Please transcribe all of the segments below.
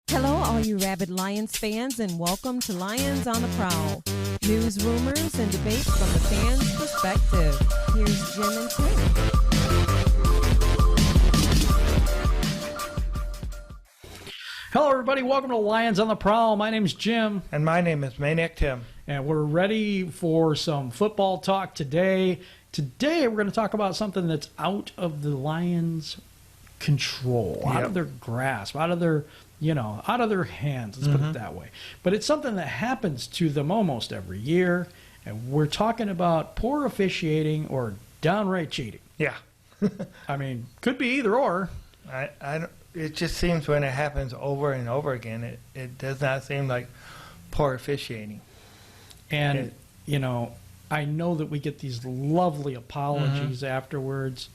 Hello, all you rabid Lions fans, and welcome to Lions on the Prowl. News, rumors, and debates from the fans' perspective. Here's Jim and Quinn. Hello, everybody. Welcome to Lions on the Prowl. My name's Jim. And my name is Maniac Tim. And we're ready for some football talk today. Today, we're going to talk about something that's out of the Lions' control, out of their grasp, out of their, out of their hands. Let's put it that way. But it's something that happens to them almost every year. And we're talking about poor officiating or downright cheating. Yeah. I mean, could be either or. I don't, it just seems when it happens over and over again, it does not seem like poor officiating. And, I know that we get these lovely apologies afterwards.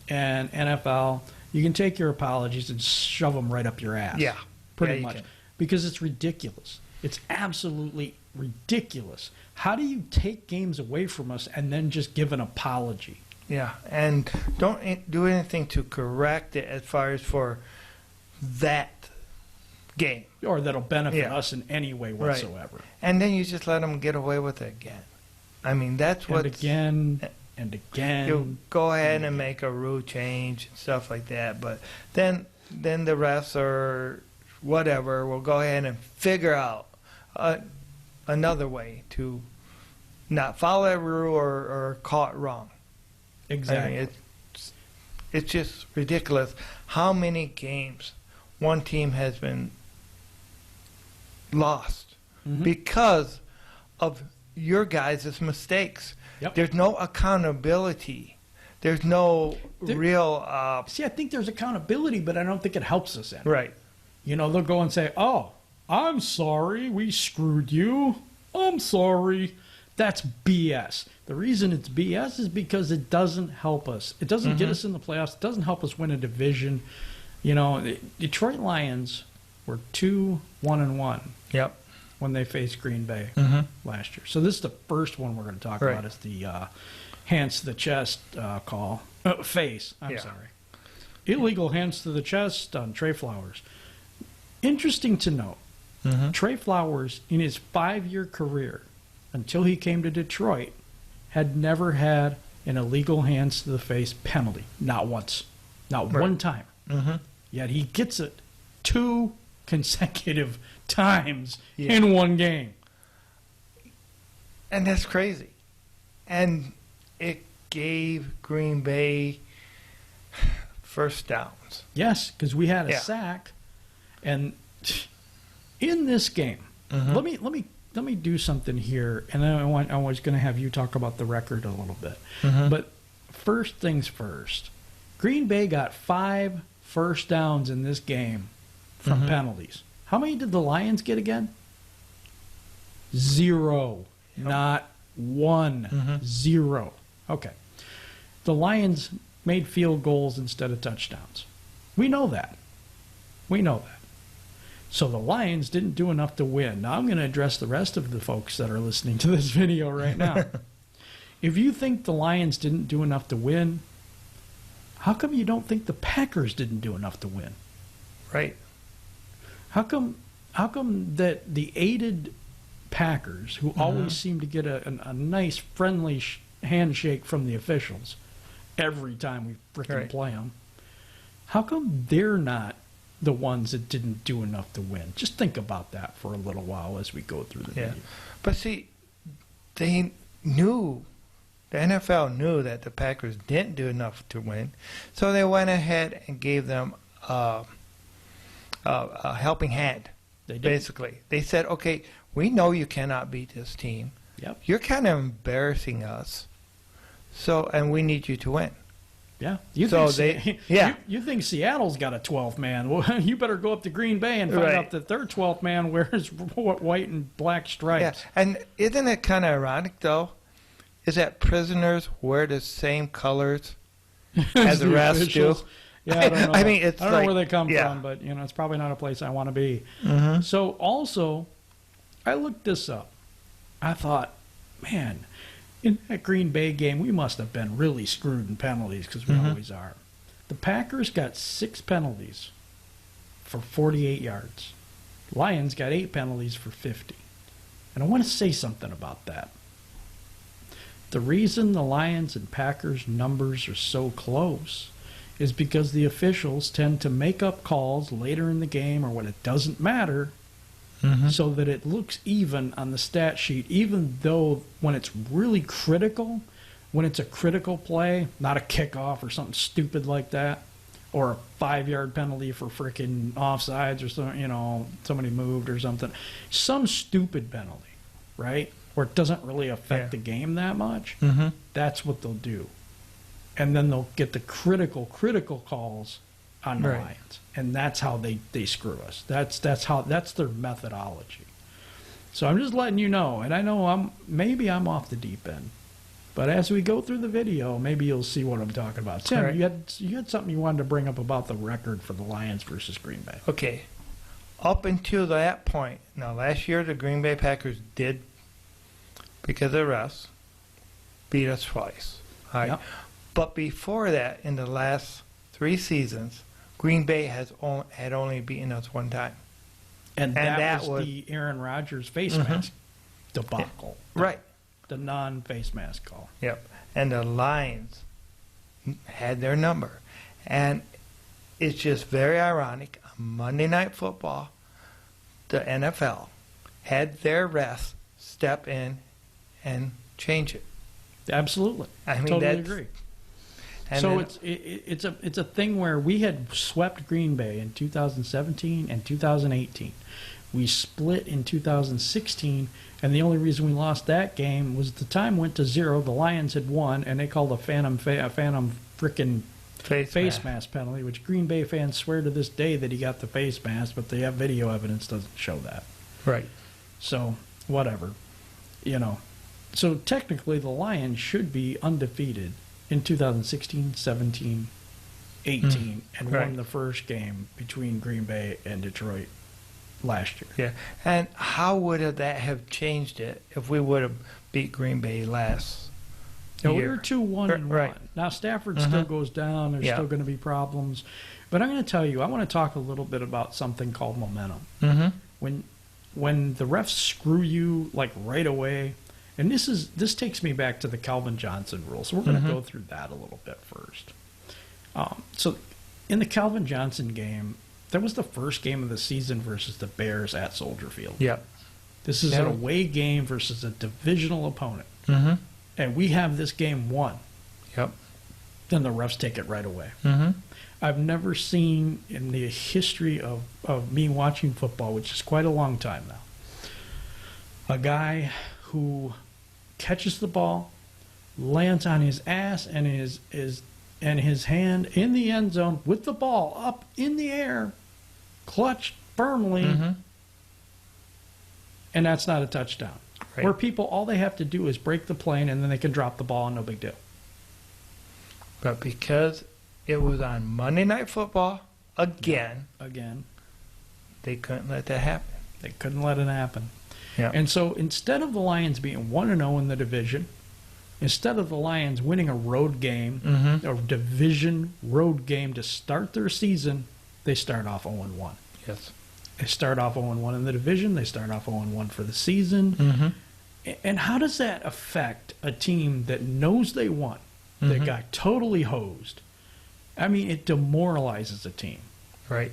And NFL, you can take your apologies and shove them right up your ass. Yeah. Pretty much. Because it's ridiculous. It's absolutely ridiculous. How do you take games away from us and then just give an apology? Yeah, and don't do anything to correct it as far as for that game. Or that'll benefit us in any way whatsoever. Right. And then you just let them get away with it again. I mean, that's what. And again. You go ahead and make a rule change and stuff like that, but then the refs or whatever will go ahead and figure out another way to not follow that rule or call it wrong. Exactly. I mean, it's just ridiculous how many games one team has been lost because of your guys' mistakes. Yep. There's no accountability. There's no real... See, I think there's accountability, but I don't think it helps us any. Right. They'll go and say, oh, I'm sorry, we screwed you. I'm sorry. That's BS. The reason it's BS is because it doesn't help us. It doesn't get us in the playoffs. It doesn't help us win a division. Detroit Lions were 2-1-1. Yep. When they faced Green Bay last year. So this is the first one we're going to talk about is the hands to the chest call. Face, I'm sorry. Illegal hands to the chest on Trey Flowers. Interesting to note, Trey Flowers, in his 5-year career, until he came to Detroit, had never had an illegal hands to the face penalty. Not once. Not one time. Yet he gets it 2 consecutive times in one game. And that's crazy. And it gave Green Bay first downs. Yes, because we had a sack. And in this game, let me do something here, and I was going to have you talk about the record a little bit. But first things first, Green Bay got 5 first downs in this game from penalties. How many did the Lions get again? 0. Yep. Not 1. 0. Okay. The Lions made field goals instead of touchdowns. We know that. So the Lions didn't do enough to win. Now I'm going to address the rest of the folks that are listening to this video right now. If you think the Lions didn't do enough to win, how come you don't think the Packers didn't do enough to win? Right. How come that the aided Packers, who always seem to get a nice, friendly handshake from the officials every time we frickin' play them, how come they're not the ones that didn't do enough to win? Just think about that for a little while as we go through the video. But see, they knew, the NFL knew that the Packers didn't do enough to win, so they went ahead and gave them a helping hand. They did. Basically, they said, okay, we know you cannot beat this team. Yep. You're kind of embarrassing us, and we need you to win. Yeah. You think Seattle's got a 12th man. Well, you better go up to Green Bay and find out that their 12th man wears white and black stripes. Yeah. And isn't it kind of ironic, though, is that prisoners wear the same colors as the refs do? Yeah, I don't know. I mean, I don't know where they come from, but it's probably not a place I want to be. So also, I looked this up. I thought, man, in that Green Bay game, we must have been really screwed in penalties because we always are. The Packers got 6 penalties for 48 yards. Lions got 8 penalties for 50. And I want to say something about that. The reason the Lions and Packers numbers are so close is because the officials tend to make up calls later in the game or when it doesn't matter, so that it looks even on the stat sheet, even though when it's really critical, when it's a critical play, not a kickoff or something stupid like that, or a 5-yard penalty for frickin' offsides or something, you know, somebody moved or something, some stupid penalty, right? Where it doesn't really affect the game that much, that's what they'll do. And then they'll get the critical calls on the Lions. And that's how they screw us. That's their methodology. So I'm just letting you know, and I know maybe I'm off the deep end. But as we go through the video, maybe you'll see what I'm talking about. Tim, you had something you wanted to bring up about the record for the Lions versus Green Bay. Okay. Up until that point, now last year the Green Bay Packers did, because of refs, beat us twice. All right. Yep. But before that, in the last 3 seasons, Green Bay had only beaten us 1 time. And that was the Aaron Rodgers face mask debacle. Right. The non-face mask call. Yep. And the Lions had their number. And it's just very ironic. On Monday Night Football, the NFL had their refs step in and change it. Absolutely. I mean, totally agree. And so then, it's a thing where we had swept Green Bay in 2017 and 2018. We split in 2016, and the only reason we lost that game was the time went to 0. The Lions had won, and they called a phantom frickin' face mask penalty, which Green Bay fans swear to this day that he got the face mask, but they have video evidence doesn't show that. Right. So whatever, you know. So technically, the Lions should be undefeated in 2016, 17, 18, and won the first game between Green Bay and Detroit last year. Yeah. And how would that have changed it if we would have beat Green Bay last year? We were 2-1-1. Now Stafford still goes down. There's still going to be problems. But I'm going to tell you, I want to talk a little bit about something called momentum. When the refs screw you like right away, and this takes me back to the Calvin Johnson rule. So we're going to go through that a little bit first. So in the Calvin Johnson game, that was the first game of the season versus the Bears at Soldier Field. Yep. This is an away game versus a divisional opponent. And we have this game won. Yep. Then the refs take it right away. I've never seen in the history of me watching football, which is quite a long time now, a guy who catches the ball, lands on his ass and his hand in the end zone with the ball up in the air, clutched firmly, and that's not a touchdown. Right. Where people, all they have to do is break the plane and then they can drop the ball and no big deal. But because it was on Monday Night Football again, they couldn't let that happen. They couldn't let it happen. Yeah. And so instead of the Lions being 1-0 in the division, instead of the Lions winning a road game, a division road game to start their season, they start off 0-1. Yes. They start off 0-1 in the division. They start off 0-1 for the season. And how does that affect a team that knows they won, that got totally hosed? I mean, it demoralizes a team. Right.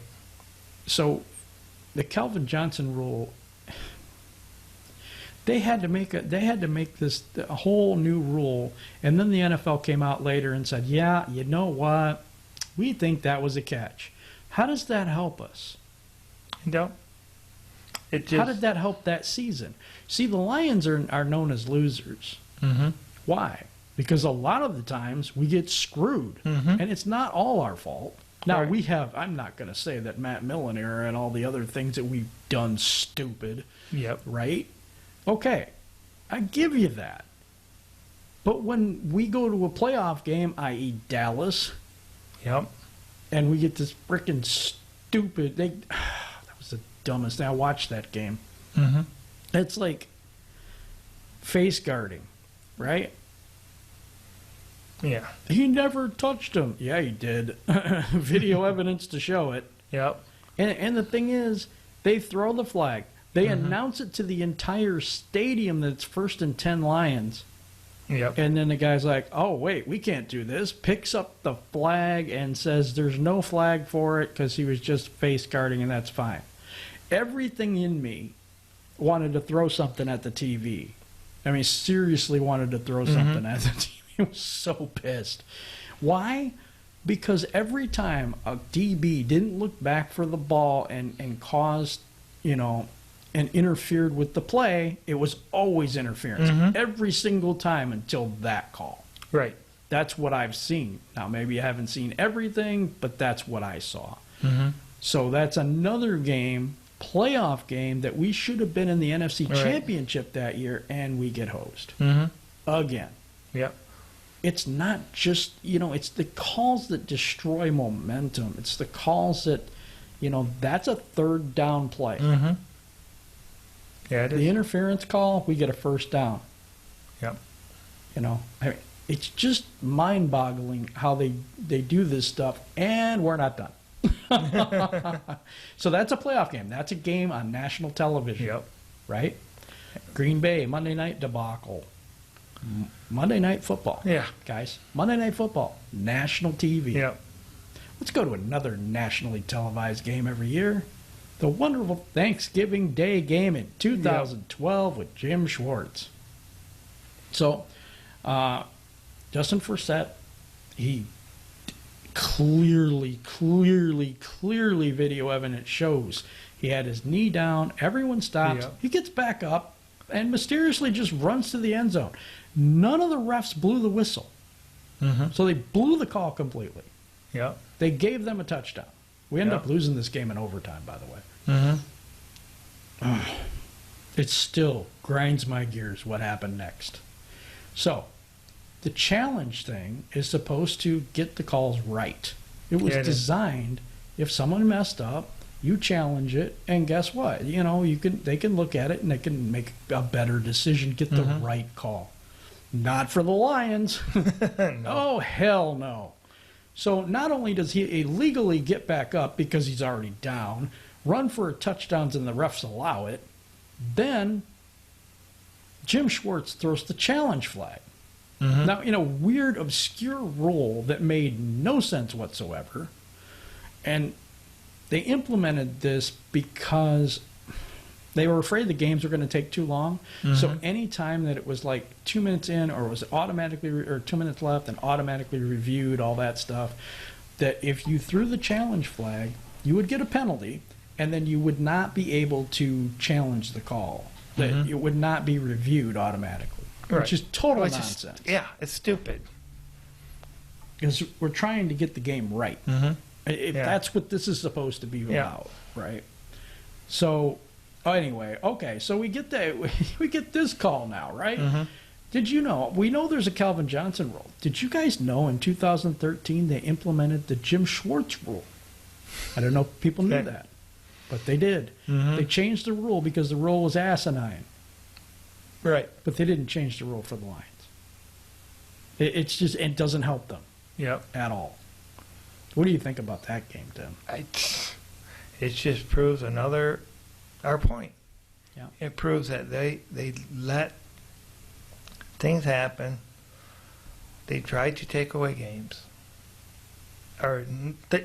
So the Calvin Johnson rule, they had to make this a whole new rule, and then the NFL came out later and said, "Yeah, you know what? We think that was a catch." How does that help us? No. How did that help that season? See, the Lions are known as losers. Why? Because a lot of the times we get screwed, and it's not all our fault. Now, we have, I'm not going to say that Matt Millen era and all the other things that we've done stupid. Yep. Right? Okay. I give you that. But when we go to a playoff game, i.e. Dallas, yep, and we get this freaking stupid, that was the dumbest thing. I watched that game. It's like face guarding, right? Yeah. He never touched him. Yeah, he did. Video evidence to show it. Yep. And the thing is, They throw the flag. They announce it to the entire stadium that it's 1st and 10 Lions. Yep. And then the guy's like, oh, wait, we can't do this. Picks up the flag and says there's no flag for it because he was just face guarding, and that's fine. Everything in me wanted to throw something at the TV. I mean, seriously wanted to throw something at the TV. I was so pissed. Why? Because every time a DB didn't look back for the ball and caused, and interfered with the play, it was always interference. Every single time until that call. Right. That's what I've seen. Now, maybe I haven't seen everything, but that's what I saw. So that's another game, playoff game, that we should have been in the NFC Championship that year, and we get hosed. Again. Yep. It's not just, it's the calls that destroy momentum. It's the calls that, that's a third down play. Yeah, it is. The interference call, we get a first down. Yep. It's just mind-boggling how they do this stuff, and we're not done. So that's a playoff game. That's a game on national television. Yep. Right? Green Bay, Monday night debacle. Monday Night Football. Yeah. Guys, Monday Night Football, national TV. Yep. Let's go to another nationally televised game every year. The wonderful Thanksgiving Day game in 2012 with Jim Schwartz. So, Justin Forsett, he clearly video evidence shows he had his knee down. Everyone stops. Yep. He gets back up and mysteriously just runs to the end zone. None of the refs blew the whistle. So they blew the call completely. Yep. They gave them a touchdown. We ended up losing this game in overtime, by the way. It still grinds my gears what happened next. So, the challenge thing is supposed to get the calls right. It was designed, if someone messed up, you challenge it, and guess what? They can look at it and they can make a better decision, get the right call. Not for the Lions. No. Oh, hell no. So not only does he illegally get back up because he's already down, run for touchdowns and the refs allow it, then Jim Schwartz throws the challenge flag. Now, in a weird, obscure rule that made no sense whatsoever, and they implemented this because they were afraid the games were going to take too long. So any time that it was like 2 minutes in or was automatically or 2 minutes left and automatically reviewed, all that stuff, that if you threw the challenge flag, you would get a penalty, and then you would not be able to challenge the call. That it would not be reviewed automatically, which is total nonsense. It's stupid. Because we're trying to get the game right. If that's what this is supposed to be about, right? So, anyway, okay, so we get this call now, right? Did you know? We know there's a Calvin Johnson rule. Did you guys know in 2013 they implemented the Jim Schwartz rule? I don't know if people knew that, but they did. They changed the rule because the rule was asinine. Right. But they didn't change the rule for the Lions. It doesn't help them. At all. What do you think about that game, Tim? It just proves our point. Yeah. It proves that they let things happen. They try to take away games.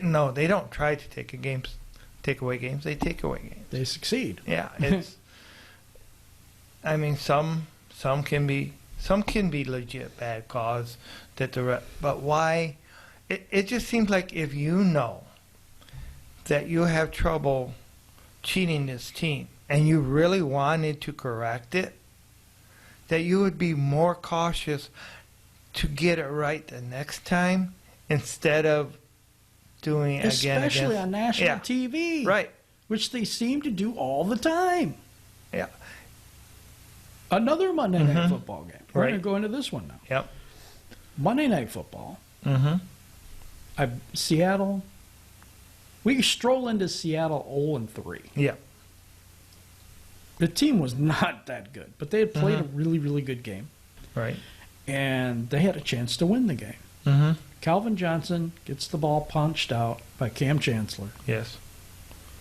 No, they don't try to take away games. They take away games. They succeed. Yeah, it's. I mean, some can be legit bad calls but why? It just seems like if you know that you have trouble cheating this team and you really wanted to correct it, that you would be more cautious to get it right the next time instead of doing it again. Especially on national TV. Right. Which they seem to do all the time. Yeah. Another Monday Night Football game. We're going to go into this one now. Yep. Monday Night Football. Seattle. We stroll into Seattle 0-3. Yeah. The team was not that good, but they had played a really, really good game. Right. And they had a chance to win the game. Calvin Johnson gets the ball punched out by Cam Chancellor. Yes.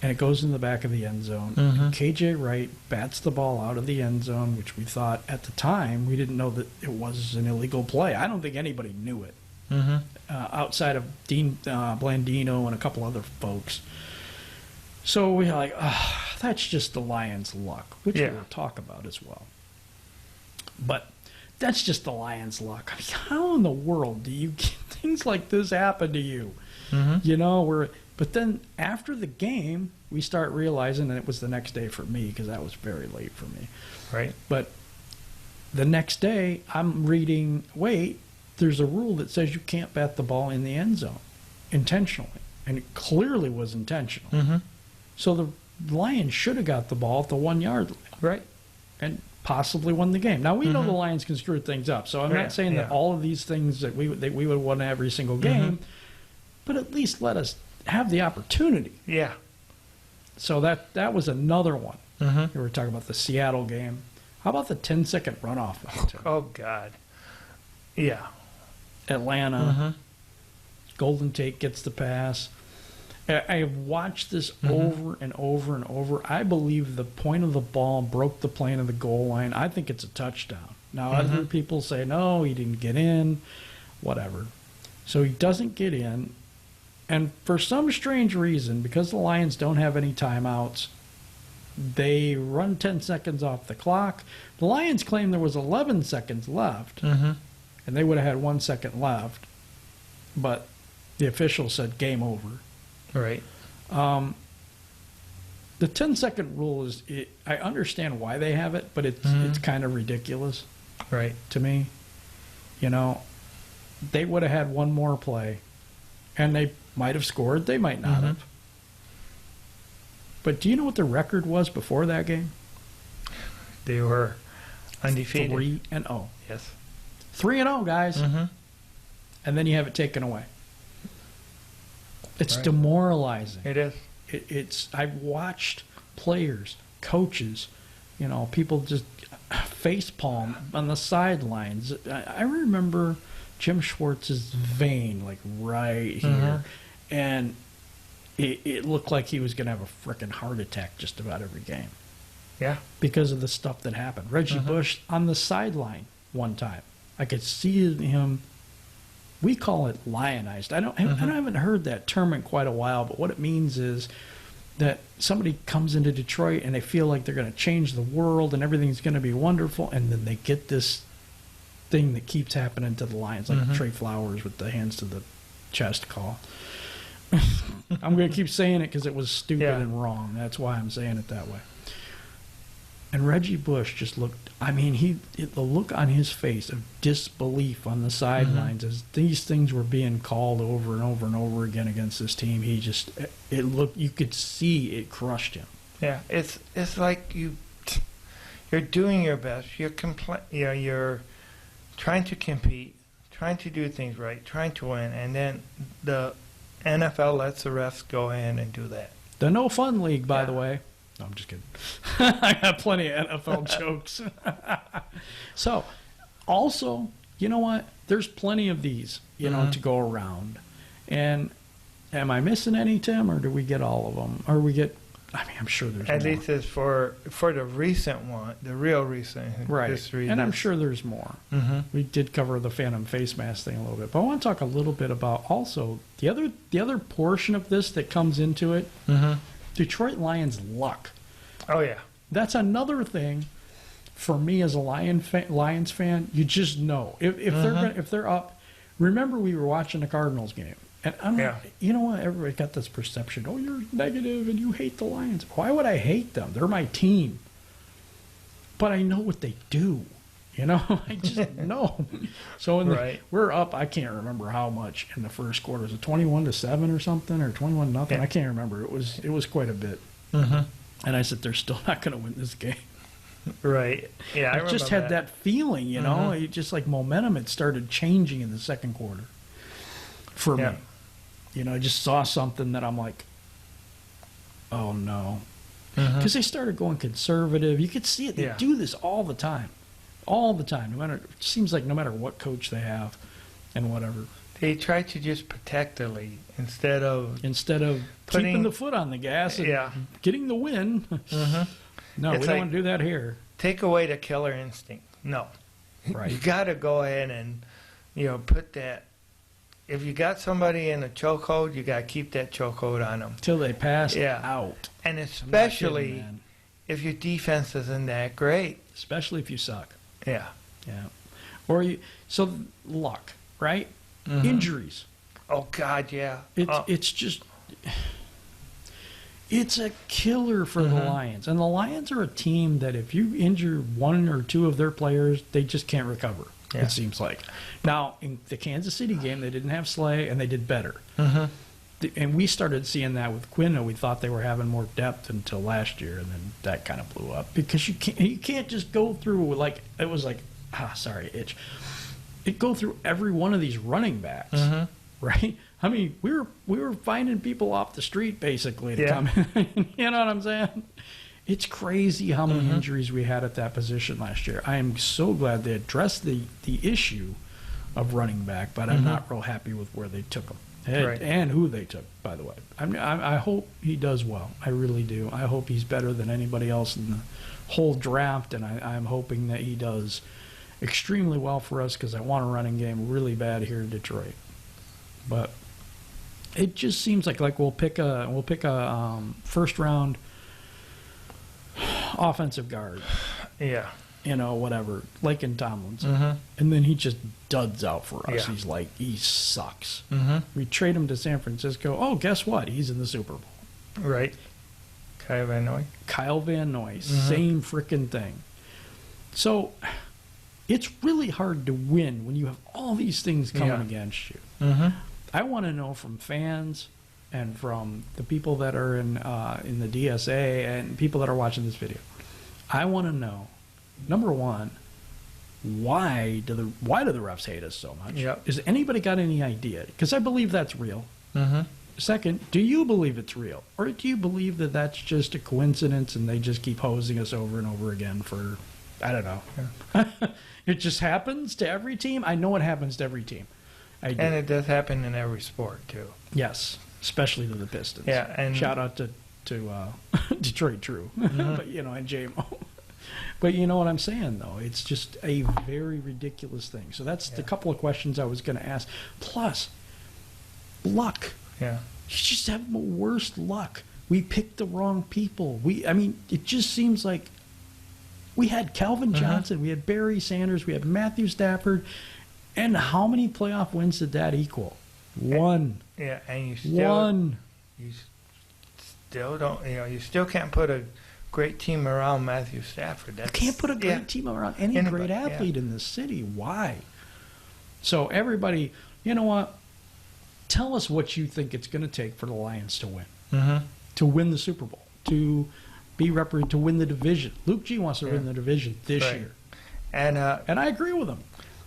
and it goes in the back of the end zone. Mhm. KJ Wright bats the ball out of the end zone, which we thought at the time, we didn't know that it was an illegal play. I don't think anybody knew it, outside of Dean Blandino and a couple other folks. So we're like, that's just the Lions' luck, which Yeah. we'll talk about as well. But that's just the Lions' luck. I mean, how in the world do you get things like this happen to you? You know, but then after the game, we start realizing, and it was the next day for me because that was very late for me. Right. But the next day, I'm reading, wait, there's a rule that says you can't bat the ball in the end zone intentionally. And it clearly was intentional. So the Lions should have got the ball at the 1 yard line. Right. And possibly won the game. Now, we know the Lions can screw things up. So I'm Yeah, not saying that yeah. all of these things that we would have won every single game, but at least let us have the opportunity. Yeah. So that was another one. Mhm. We were talking about the Seattle game. How about the 10-second runoff? Oh God. Yeah. Atlanta, Golden Tate gets the pass. I have watched this over and over and over. I believe the point of the ball broke the plane of the goal line. I think it's a touchdown. Now, other people say, no, he didn't get in, whatever. So he doesn't get in. And for some strange reason, because the Lions don't have any timeouts, they run 10 seconds off the clock. The Lions claim there was 11 seconds left, and they would have had 1 second left. But the official said game over. Right. The 10-second rule is, I understand why they have it, but it's kind of ridiculous Right. to me. You know, they would have had one more play, and they might have scored. They might not have. But do you know what the record was before that game? They were undefeated. 3-0. Yes. 3-0, guys. And then you have it taken away. It's Right. demoralizing. It is. It's I've watched players, coaches, you know, people just facepalm on the sidelines. I remember Jim Schwartz's vein, like right here, and it looked like he was going to have a freaking heart attack just about every game Yeah. because of the stuff that happened. Reggie Bush on the sideline one time, I could see him. We call it lionized. I haven't heard that term in quite a while, but what it means is that somebody comes into Detroit and they feel like they're going to change the world and everything's going to be wonderful, and then they get this thing that keeps happening to the Lions, like Trey Flowers with the hands to the chest call. I'm going to keep saying it because it was stupid and wrong. That's why I'm saying it that way. And Reggie Bush just looked, I mean, the look on his face of disbelief on the sidelines as these things were being called over and over and over again against this team, it looked, you could see it crushed him. Yeah. It's like you're doing your best. You're trying to compete, trying to do things right, trying to win, and then the NFL lets the refs go in and do that. The No Fun League, by the way. No, I'm just kidding. I got plenty of NFL jokes. So, also, you know what? There's plenty of these, you know, to go around. And am I missing any, Tim, or do we get all of them? Or we get, I mean, I'm sure there's At more. least it's for the recent one, the real recent history. And I'm sure there's more. We did cover the Phantom face mask thing a little bit. But I want to talk a little bit about also the other portion of this that comes into it. Detroit Lions luck. Oh, yeah. That's another thing for me as a Lions fan. You just know if they're up. Remember, we were watching the Cardinals game, and you know what? Everybody got this perception. Oh, you're negative and you hate the Lions. Why would I hate them? They're my team. But I know what they do. You know, I just know. So we're up. I can't remember how much in the first quarter. Was it 21-7 or something, or 21-0? I can't remember. It was quite a bit. And I said, they're still not going to win this game. Right. Yeah, I just had that feeling, you know. It just like momentum had started changing in the second quarter for me. You know, I just saw something that I'm like, oh no, because they started going conservative. You could see it. They do this all the time. All the time, it seems like no matter what coach they have and whatever. They try to just protect the lead instead of keeping the foot on the gas and getting the win. No, we don't want to do that here. Take away the killer instinct. No. Right. You got to go ahead and, put that. If you got somebody in a chokehold, you got to keep that chokehold on them. Till they pass out. And especially if your defense isn't that great. Especially if you suck. Yeah. Or so luck, right? Injuries. Oh, God, yeah. It's just... It's a killer for the Lions. And the Lions are a team that if you injure one or two of their players, they just can't recover, it seems like. Now, in the Kansas City game, they didn't have Slay, and they did better. And we started seeing that with Quinn, and we thought they were having more depth until last year, and then that kind of blew up. Because you can't just go through, It go through every one of these running backs, right? I mean, we were finding people off the street basically to come in. You know what I'm saying? It's crazy how many injuries we had at that position last year. I am so glad they addressed the issue of running back, but I'm not real happy with where they took him and who they took. By the way, I hope he does well. I really do. I hope he's better than anybody else in the whole draft, and I'm hoping that he does extremely well for us because I want a running game really bad here in Detroit. But it just seems like we'll pick a first round offensive guard. Yeah. Whatever, Laken Tomlinson. And then he just duds out for us. Yeah. He sucks. We trade him to San Francisco. Oh, guess what? He's in the Super Bowl. Right. Kyle Van Noy. Same freaking thing. So it's really hard to win when you have all these things coming against you. I want to know from fans and from the people that are in the DSA and people that are watching this video. I want to know, number one, why do the refs hate us so much? Yep. Has anybody got any idea? Because I believe that's real. Second, do you believe it's real? Or do you believe that that's just a coincidence and they just keep hosing us over and over again for, I don't know. It just happens to every team? I know it happens to every team. I do. And it does happen in every sport, too. Yes, especially to the Pistons. Yeah, and shout out to Detroit True, but and JMO. But you know what I'm saying, though? It's just a very ridiculous thing. So that's the couple of questions I was going to ask. Plus, luck. Yeah. You just have the worst luck. We picked the wrong people. It just seems like we had Calvin Johnson, we had Barry Sanders, we had Matthew Stafford, and how many playoff wins did that equal? One. And you still don't. You still can't put a great team around Matthew Stafford. You can't put a great team around any great athlete in the city. Why? So everybody, you know what? Tell us what you think it's going to take for the Lions to win, to win the Super Bowl, to win the division. Luke G wants to win the division this year, and I agree with him.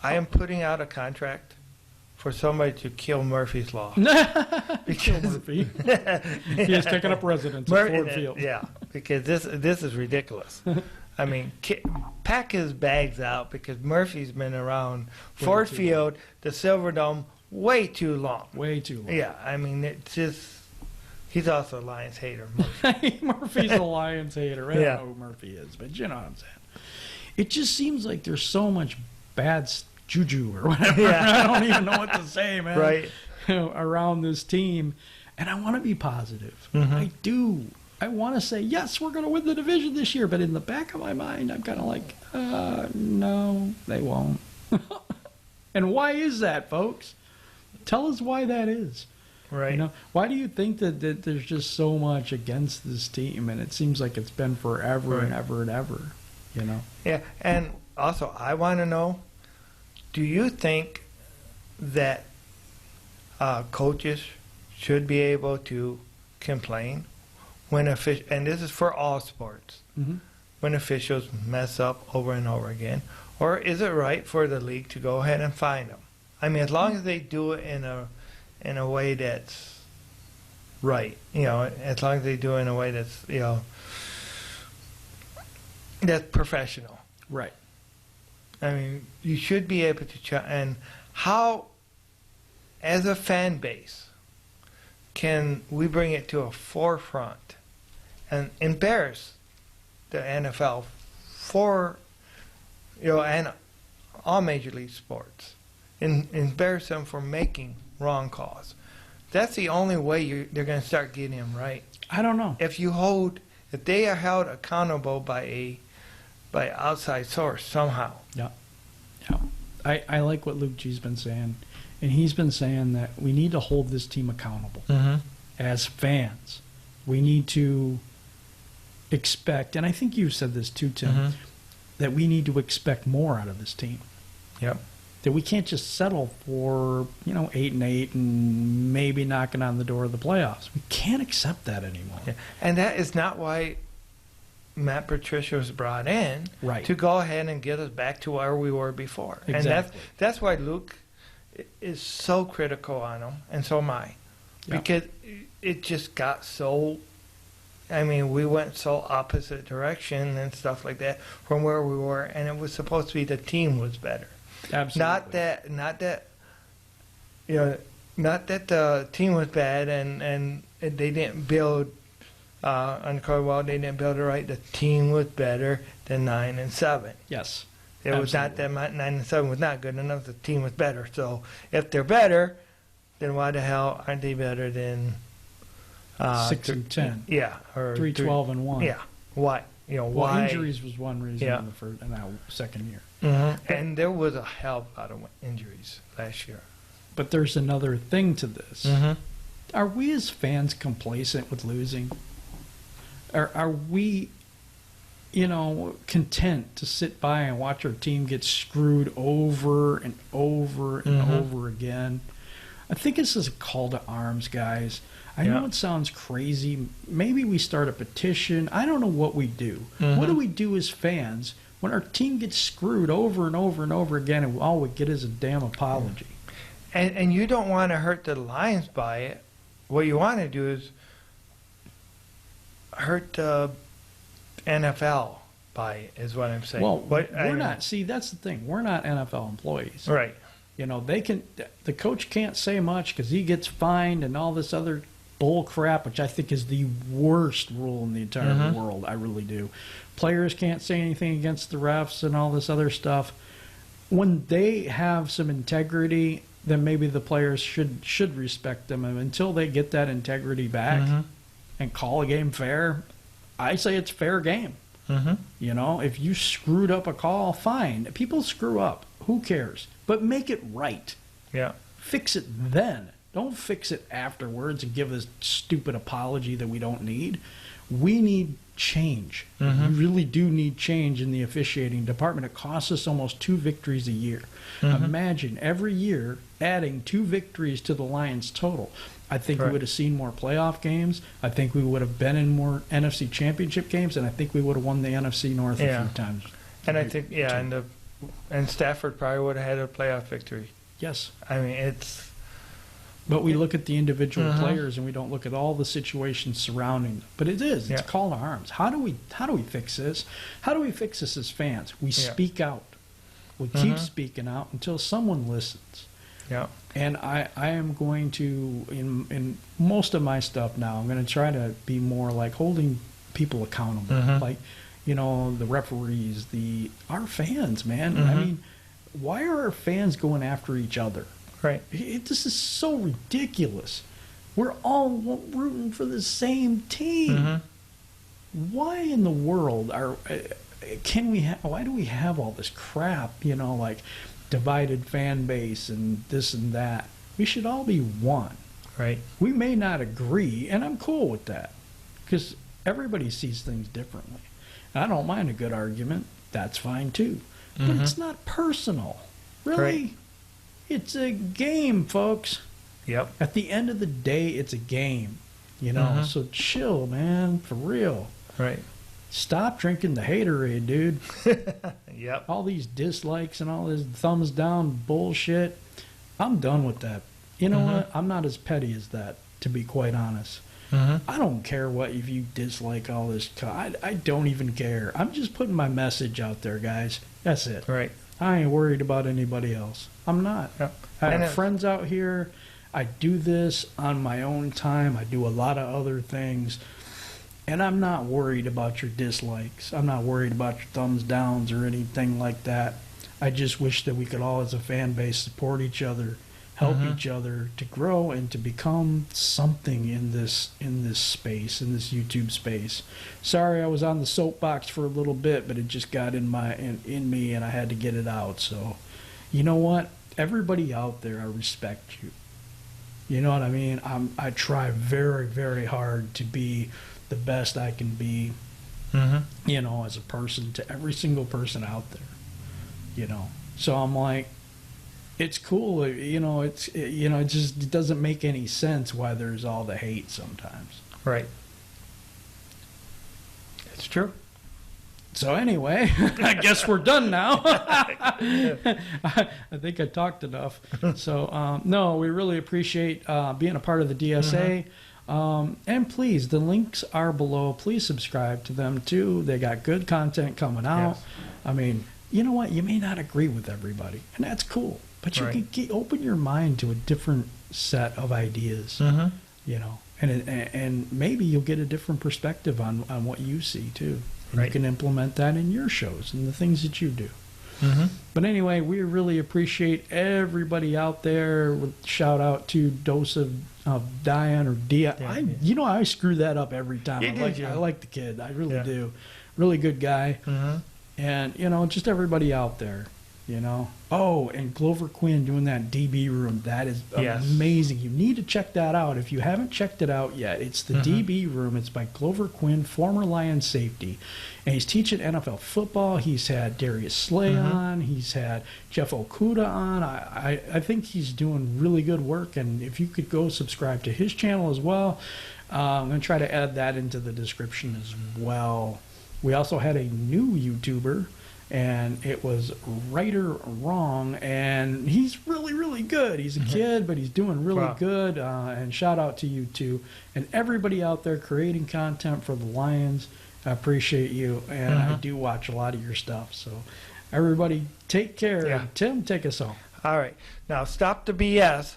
I am putting out a contract for somebody to kill Murphy's Law. Kill Murphy. He has taken up residence at Ford Field. Yeah, because this is ridiculous. I mean, pack his bags out because Murphy's been around Ford Field, the Silverdome, way too long. Way too long. Yeah, I mean, it's just... He's also a Lions hater. Murphy. Murphy's a Lions hater. I don't know who Murphy is, but you know what I'm saying. It just seems like there's so much bad juju or whatever. I don't even know what to say, man. Right. Around this team. And I want to be positive. I do. I want to say, yes, we're going to win the division this year. But in the back of my mind, I'm kind of like, no, they won't. And why is that, folks? Tell us why that is. Right. Why do you think that there's just so much against this team? And it seems like it's been forever and ever and ever. Yeah, and also I want to know, do you think that coaches should be able to complain when and this is for all sports, when officials mess up over and over again? Or is it right for the league to go ahead and fine them? I mean, as long as they do it in a way that's right, as long as they do it in a way that's, that's professional. Right. I mean, you should be able to and how as a fan base, can we bring it to a forefront and embarrass the NFL for, and all Major League Sports, and embarrass them for making wrong calls? That's the only way they're going to start getting them right. I don't know. If they are held accountable by outside source somehow. Yeah. I like what Luke G's been saying, and he's been saying that we need to hold this team accountable. As fans. We need to expect, and I think you said this too, Tim, that we need to expect more out of this team. Yep. That we can't just settle for 8-8 and maybe knocking on the door of the playoffs. We can't accept that anymore. Yeah. And that is not why Matt Patricia was brought in, right, to go ahead and get us back to where we were before. Exactly. And that's why Luke is so critical on him, and so am I. Yeah. Because it just got so, we went so opposite direction and stuff like that from where we were, and it was supposed to be the team was better. Absolutely. Not that the team was bad and they didn't build on Caldwell, they didn't build it right. The team was better than 9-7. Yes. It was not that 9-7 was not good enough. The team was better. So if they're better, then why the hell aren't they better than 6-10? Yeah, or 3-12-1. Yeah. Why? Well, why? injuries was one reason Yeah. in that second year. And there was a hell of a lot of injuries last year. But there's another thing to this. Are we as fans complacent with losing? Are we, content to sit by and watch our team get screwed over and over and over again? I think this is a call to arms, guys. I know it sounds crazy. Maybe we start a petition. I don't know what we do. What do we do as fans when our team gets screwed over and over and over again and all we get is a damn apology? And you don't want to hurt the Lions by it. What you want to do is hurt the NFL by it, is what I'm saying. Well, we're not. See, that's the thing. We're not NFL employees. Right. The coach can't say much because he gets fined and all this other bull crap, which I think is the worst rule in the entire world. I really do. Players can't say anything against the refs and all this other stuff. When they have some integrity, then maybe the players should respect them. And until they get that integrity back and call a game fair, I say it's fair game. If you screwed up a call, fine. People screw up. Who cares? But make it right. Yeah. Fix it then. Don't fix it afterwards and give a stupid apology that we don't need. We need change. We really do need change in the officiating department. It costs us almost 2 victories a year. Imagine every year adding 2 victories to the Lions total. I think we would have seen more playoff games. I think we would have been in more NFC championship games, and I think we would have won the NFC North a few times. And I think, and Stafford probably would have had a playoff victory. Yes. It's... But we look at the individual players and we don't look at all the situations surrounding them. But it's a call to arms. How do we fix this? How do we fix this as fans? We speak out. We keep speaking out until someone listens. Yeah. And I am going to, in most of my stuff now, I'm going to try to be more like holding people accountable. Like, the referees, our fans, man. Why are our fans going after each other? Right. This is so ridiculous. We're all rooting for the same team. Why in the world why do we have all this crap, like divided fan base and this and that? We should all be one. Right. We may not agree, and I'm cool with that because everybody sees things differently. And I don't mind a good argument. That's fine too. But it's not personal. Really? Right. It's a game, folks. Yep. At the end of the day, it's a game. So chill, man, for real. Right. Stop drinking the haterade, dude. Yep. All these dislikes and all this thumbs down bullshit. I'm done with that. You know what? I'm not as petty as that, to be quite honest. I don't care if you dislike all this. I don't even care. I'm just putting my message out there, guys. That's it. Right. I ain't worried about anybody else. I'm not. Yep. I have friends out here. I do this on my own time. I do a lot of other things. And I'm not worried about your dislikes. I'm not worried about your thumbs downs or anything like that. I just wish that we could all, as a fan base, support each other, help each other to grow and to become something in this space, in this YouTube space. Sorry, I was on the soapbox for a little bit, but it just got in me, and I had to get it out. So, you know what? Everybody out there, I respect you. You know what I mean? I try very, very hard to be the best I can be, you know, as a person to every single person out there, you know. So I'm like, it's cool, you know. It just doesn't make any sense why there's all the hate sometimes. Right. It's true. So anyway, I guess we're done now. I think I talked enough. So no, we really appreciate being a part of the DSA. And please, the links are below. Please subscribe to them too. They got good content coming out. Yes. I mean, you know what? You may not agree with everybody, and that's cool. But you can open your mind to a different set of ideas, you know, and maybe you'll get a different perspective on what you see too. And you can implement that in your shows and the things that you do. But anyway, we really appreciate everybody out there. Shout out to Dose of Diane or Dia. You know, I screw that up every time. I like the kid. I really do. Really good guy. And, you know, just everybody out there, you know. Oh, and Glover Quinn doing that DB room. That is amazing. You need to check that out. If you haven't checked it out yet, it's the DB room. It's by Glover Quinn, former Lions safety. And he's teaching NFL football. He's had Darius Slay on. He's had Jeff Okuda on. I think he's doing really good work. And if you could go subscribe to his channel as well, I'm going to try to add that into the description as well. We also had a new YouTuber, and it was Right or Wrong, and he's really, really good. He's a kid, but he's doing really good, and shout out to you too. And everybody out there creating content for the Lions, I appreciate you, and I do watch a lot of your stuff. So everybody take care. And Tim, take us home. All right. Now stop the BS.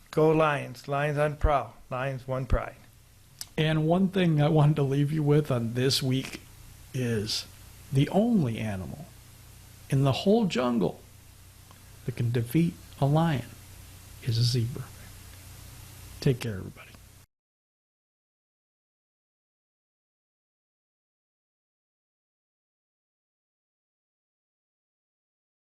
Go Lions. Lions on Prowl. Lions one pride. And one thing I wanted to leave you with on this week is the only animal in the whole jungle that can defeat a lion is a zebra. Take care, everybody.